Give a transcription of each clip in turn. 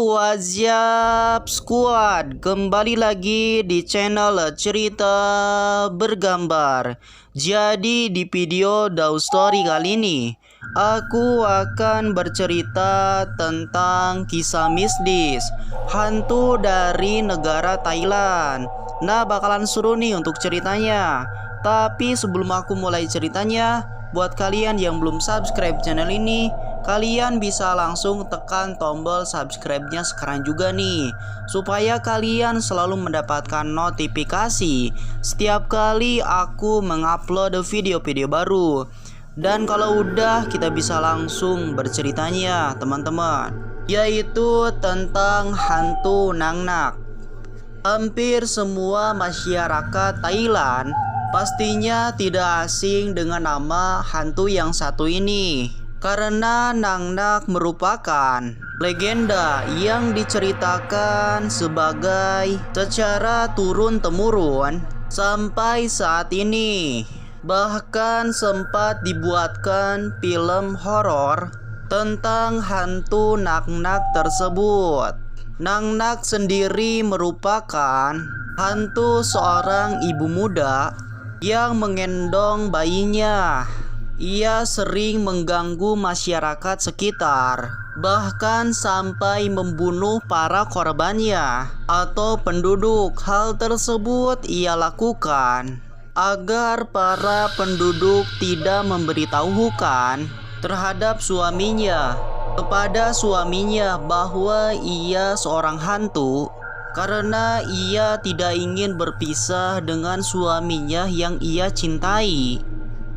What's squad, kembali lagi di channel cerita bergambar. Jadi di video Daw Story kali ini aku akan bercerita tentang kisah mistis hantu dari negara Thailand. Nah, bakalan seru nih untuk ceritanya. Tapi sebelum aku mulai ceritanya, buat kalian yang belum subscribe channel ini, kalian bisa langsung tekan tombol subscribe-nya sekarang juga nih, supaya kalian selalu mendapatkan notifikasi setiap kali aku mengupload video-video baru. Dan kalau udah, kita bisa langsung berceritanya teman-teman, yaitu tentang hantu Nang Nak. Hampir semua masyarakat Thailand pastinya tidak asing dengan nama hantu yang satu ini, karena Nang Nak merupakan legenda yang diceritakan sebagai secara turun-temurun sampai saat ini. Bahkan sempat dibuatkan film horor tentang hantu Nang Nak tersebut. Nang Nak sendiri merupakan hantu seorang ibu muda yang menggendong bayinya. Ia sering mengganggu masyarakat sekitar, bahkan sampai membunuh para korbannya atau penduduk. Hal tersebut ia lakukan agar para penduduk tidak memberitahukan terhadap kepada suaminya bahwa ia seorang hantu, karena ia tidak ingin berpisah dengan suaminya yang ia cintai.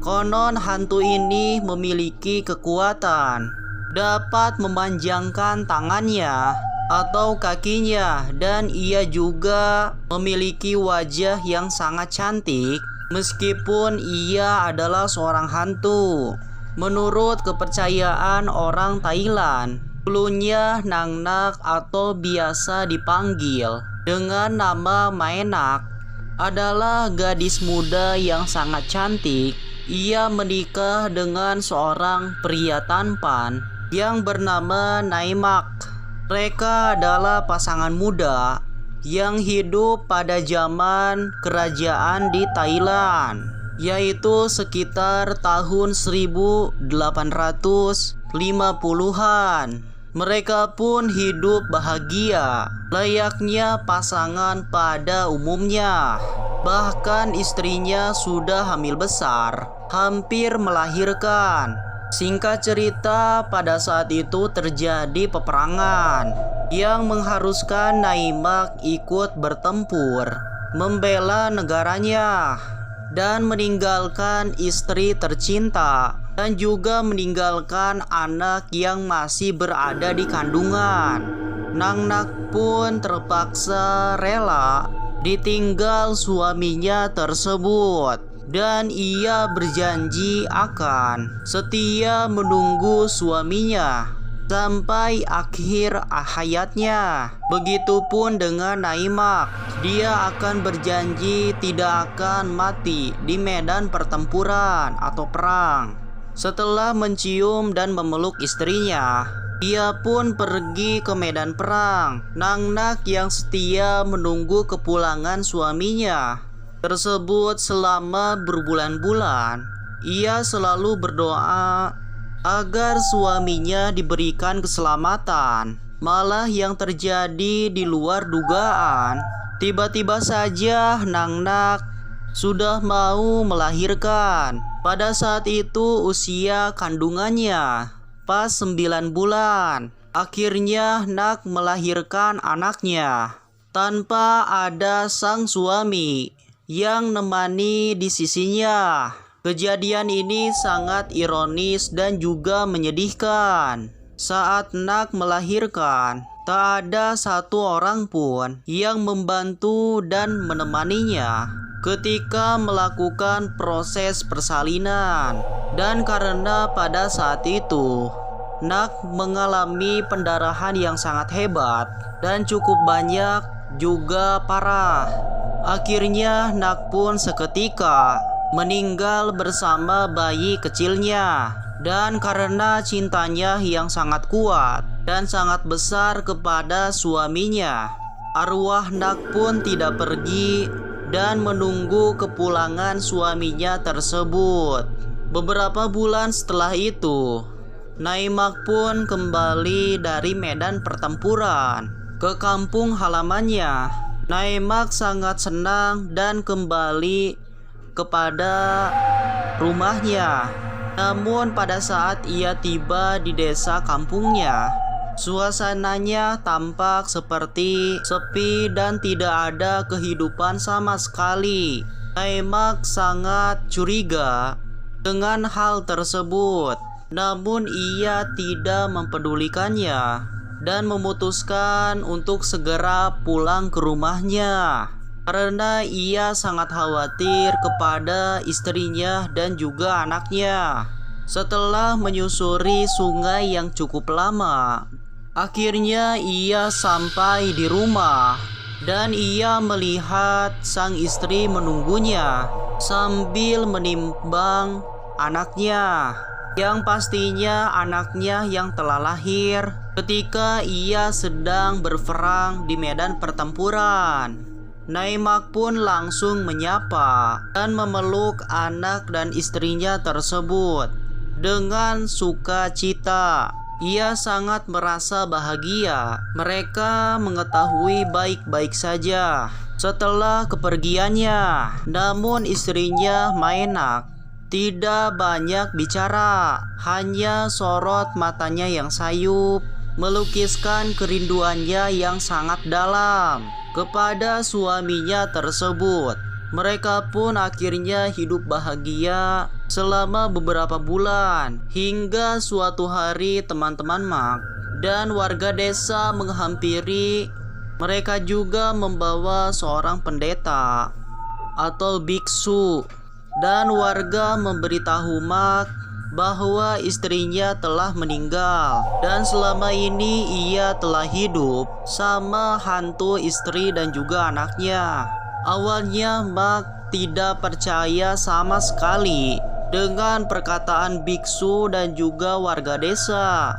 Konon hantu ini memiliki kekuatan, dapat memanjangkan tangannya atau kakinya, dan ia juga memiliki wajah yang sangat cantik meskipun ia adalah seorang hantu. Menurut kepercayaan orang Thailand, dulunya Nang Nak atau biasa dipanggil dengan nama Maenak adalah gadis muda yang sangat cantik. Ia menikah dengan seorang pria tampan yang bernama Naimak. Mereka adalah pasangan muda yang hidup pada zaman kerajaan di Thailand, yaitu sekitar tahun 1850-an. Mereka pun hidup bahagia layaknya pasangan pada umumnya. Bahkan istrinya sudah hamil besar, hampir melahirkan. Singkat cerita, pada saat itu terjadi peperangan yang mengharuskan Naimak ikut bertempur membela negaranya dan meninggalkan istri tercinta, dan juga meninggalkan anak yang masih berada di kandungan. Nang Nak pun terpaksa rela ditinggal suaminya tersebut, dan ia berjanji akan setia menunggu suaminya sampai akhir hayatnya. Begitupun dengan Naimak, dia akan berjanji tidak akan mati di medan pertempuran atau perang. Setelah mencium dan memeluk istrinya, ia pun pergi ke medan perang. Nang Nak yang setia menunggu kepulangan suaminya tersebut selama berbulan-bulan. Ia selalu berdoa agar suaminya diberikan keselamatan. Malah yang terjadi di luar dugaan. Tiba-tiba saja Nang Nak sudah mau melahirkan. Pada saat itu usia kandungannya pas 9 bulan. Akhirnya Nak melahirkan anaknya tanpa ada sang suami yang nemani di sisinya. Kejadian ini sangat ironis dan juga menyedihkan. Saat Nak melahirkan, tak ada satu orang pun yang membantu dan menemaninya ketika melakukan proses persalinan. Dan karena pada saat itu Nak mengalami pendarahan yang sangat hebat dan cukup banyak juga parah. Akhirnya Nak pun seketika meninggal bersama bayi kecilnya. Dan karena cintanya yang sangat kuat, dan sangat besar kepada suaminya. Arwah Nak pun tidak pergi dan menunggu kepulangan suaminya tersebut. Beberapa bulan setelah itu, Naimak pun kembali dari medan pertempuran ke kampung halamannya. Naimak sangat senang dan kembali kepada rumahnya. Namun pada saat ia tiba di desa kampungnya, suasananya tampak seperti sepi dan tidak ada kehidupan sama sekali. Naimak sangat curiga dengan hal tersebut, namun ia tidak mempedulikannya dan memutuskan untuk segera pulang ke rumahnya karena ia sangat khawatir kepada istrinya dan juga anaknya. Setelah menyusuri sungai yang cukup lama, akhirnya ia sampai di rumah dan ia melihat sang istri menunggunya sambil menimbang anaknya, yang pastinya anaknya yang telah lahir ketika ia sedang berperang di medan pertempuran. Naimak pun langsung menyapa dan memeluk anak dan istrinya tersebut dengan sukacita. Ia sangat merasa bahagia mereka mengetahui baik-baik saja setelah kepergiannya. Namun istrinya Maenak tidak banyak bicara, hanya sorot matanya yang sayup melukiskan kerinduannya yang sangat dalam kepada suaminya tersebut. Mereka pun akhirnya hidup bahagia selama beberapa bulan, hingga suatu hari teman-teman Mak dan warga desa menghampiri. Mereka juga membawa seorang pendeta atau biksu, dan warga memberitahu Mak bahwa istrinya telah meninggal dan selama ini ia telah hidup sama hantu istri dan juga anaknya. Awalnya Mak tidak percaya sama sekali dengan perkataan biksu dan juga warga desa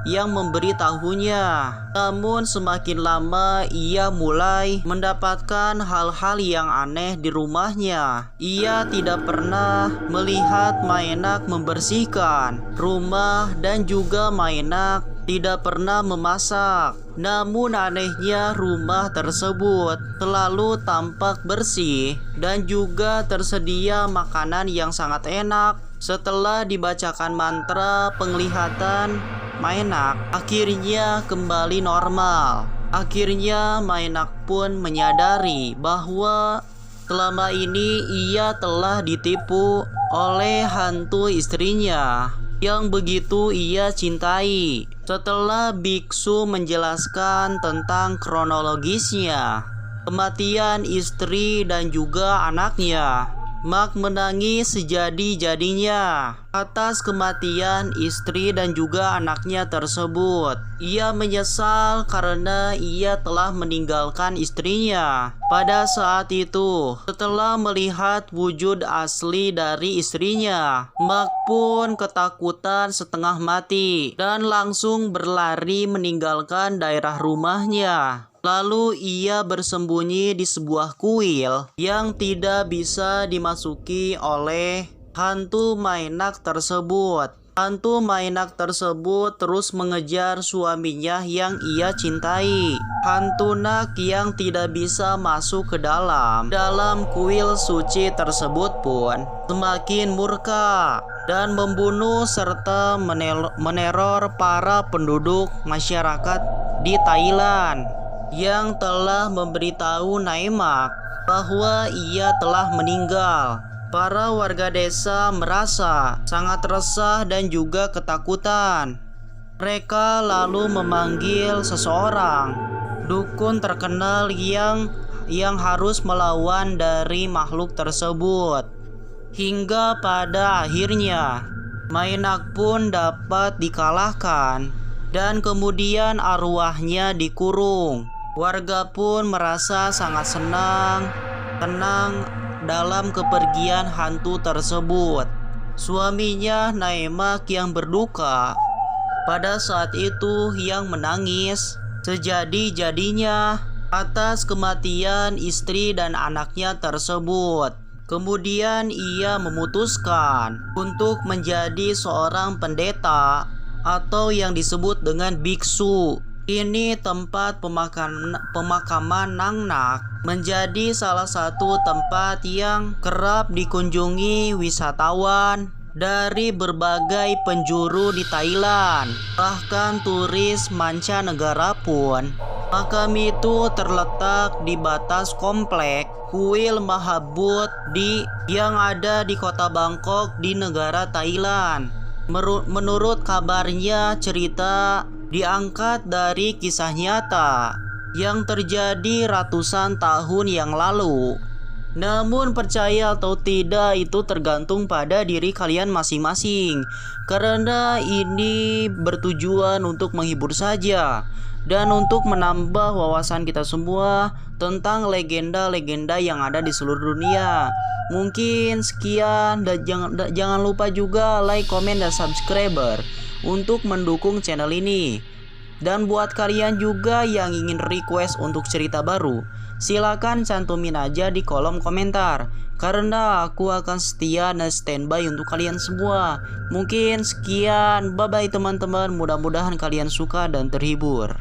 yang memberitahunya. Namun semakin lama ia mulai mendapatkan hal-hal yang aneh di rumahnya. Ia tidak pernah melihat Maenak membersihkan rumah dan juga Maenak tidak pernah memasak. Namun anehnya rumah tersebut selalu tampak bersih dan juga tersedia makanan yang sangat enak. Setelah dibacakan mantra penglihatan, Maenak akhirnya kembali normal. Akhirnya Maenak pun menyadari bahwa selama ini ia telah ditipu oleh hantu istrinya yang begitu ia cintai. Setelah biksu menjelaskan tentang kronologisnya kematian istri dan juga anaknya, Mak menangis sejadi-jadinya atas kematian istri dan juga anaknya tersebut. Ia menyesal karena ia telah meninggalkan istrinya pada saat itu. Setelah melihat wujud asli dari istrinya, Mak pun ketakutan setengah mati dan langsung berlari meninggalkan daerah rumahnya. Lalu ia bersembunyi di sebuah kuil yang tidak bisa dimasuki oleh hantu Maenak tersebut. Hantu Maenak tersebut terus mengejar suaminya yang ia cintai. Hantu Nak yang tidak bisa masuk ke dalam kuil suci tersebut pun semakin murka dan membunuh serta meneror para penduduk masyarakat di Thailand yang telah memberitahu Naimak bahwa ia telah meninggal. Para warga desa merasa sangat resah dan juga ketakutan. Mereka lalu memanggil seseorang dukun terkenal yang harus melawan dari makhluk tersebut. Hingga pada akhirnya Maenak pun dapat dikalahkan dan kemudian arwahnya dikurung. Warga pun merasa sangat tenang dalam kepergian hantu tersebut. Suaminya Naimak yang berduka pada saat itu yang menangis sejadi-jadinya atas kematian istri dan anaknya tersebut. Kemudian ia memutuskan untuk menjadi seorang pendeta atau yang disebut dengan biksu. Ini tempat pemakaman Nang Nak menjadi salah satu tempat yang kerap dikunjungi wisatawan dari berbagai penjuru di Thailand, bahkan turis mancanegara pun. Makam itu terletak di batas komplek Kuil Mahabut yang ada di kota Bangkok di negara Thailand. Menurut kabarnya, cerita diangkat dari kisah nyata yang terjadi ratusan tahun yang lalu. Namun percaya atau tidak itu tergantung pada diri kalian masing-masing, karena ini bertujuan untuk menghibur saja dan untuk menambah wawasan kita semua tentang legenda-legenda yang ada di seluruh dunia. Mungkin sekian, dan jangan lupa juga like, komen, dan subscriber untuk mendukung channel ini. Dan buat kalian juga yang ingin request untuk cerita baru, silakan cantumin aja di kolom komentar, karena aku akan setia dan standby untuk kalian semua. Mungkin sekian, bye bye teman-teman, mudah-mudahan kalian suka dan terhibur.